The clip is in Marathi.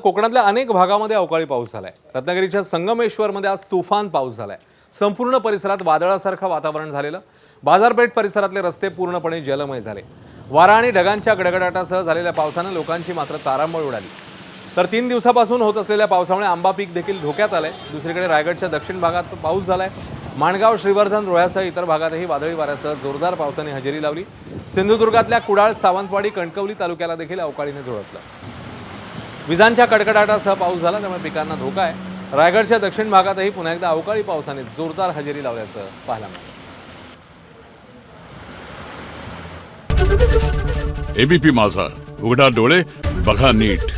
कोकणातल्या अनेक भागामध्ये अवकाळी पाऊस झालाय। रत्नागिरीच्या संगमेश्वरमध्ये आज तुफान पाऊस झालाय। संपूर्ण परिसरात वादळासारखं वातावरण झालेलं। बाजारपेठ परिसरातले रस्ते पूर्णपणे जलमय झाले। वारा आणि ढगांच्या गडगडाटासह झालेल्या पावसाने लोकांची मात्र तारांबळ उडाली। तर 3 दिवसापासून होत असलेल्या पावसामुळे आंबा पीक देखील धोक्यात आलंय। दुसरीकडे रायगडच्या दक्षिण भागात पाऊस झालाय। माणगाव, श्रीवर्धन, रोह्यासह इतर भागातही वादळी वाऱ्यासह जोरदार पावसाने हजेरी लावली। सिंधुदुर्गातल्या कुडाळ, सावंतवाडी, कणकवली तालुक्याला देखील अवकाळीने झोडपलं। विजांच्या कडकडाटासह पाऊस झाला, त्यामुळे पिकांना धोका आहे। रायगडच्या दक्षिण भागातही पुन्हा एकदा अवकाळी पावसाने जोरदार हजेरी लावल्याचं पाहायला मिळालं। एबीपी माझा, उघडा डोळे बघा नीट।